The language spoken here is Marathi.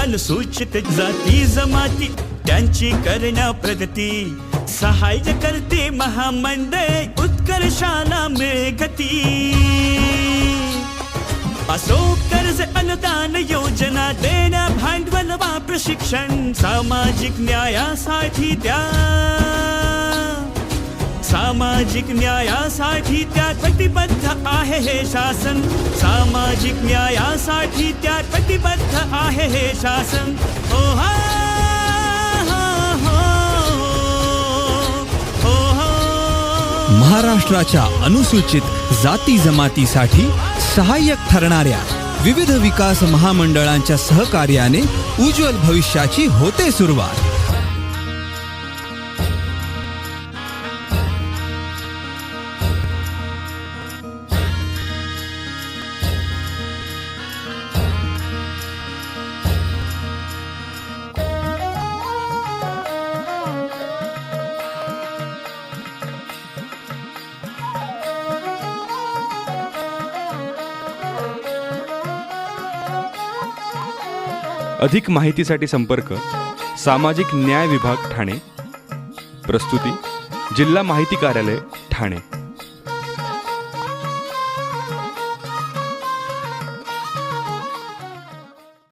अनुसूचित जाती जमाती त्यांची करण्या प्रगती, सहाय्य करते महामंडळ उत्कर्षाला मिळे गती। असो कर्ज अनुदान योजना देण्या भांडवल वा प्रशिक्षण, सामाजिक न्यायासाठी त्या सामाजिक न्यायासाठी त्या कटिबद्ध आहे हे शासन, सामाजिक न्यायासाठी त्या कटिबद्ध आहे हे शासन। ओ हा महाराष्ट्राच्या अनुसूचित जाती जमातीसाठी सहाय्यक ठरणाऱ्या विविध विकास महामंडळांच्या सहकार्याने उज्ज्वल भविष्याची होते सुरुवात। अधिक माहितीसाठी संपर्क सामाजिक न्याय विभाग ठाणे। प्रस्तुती जिल्हा माहिती कार्यालय ठाणे।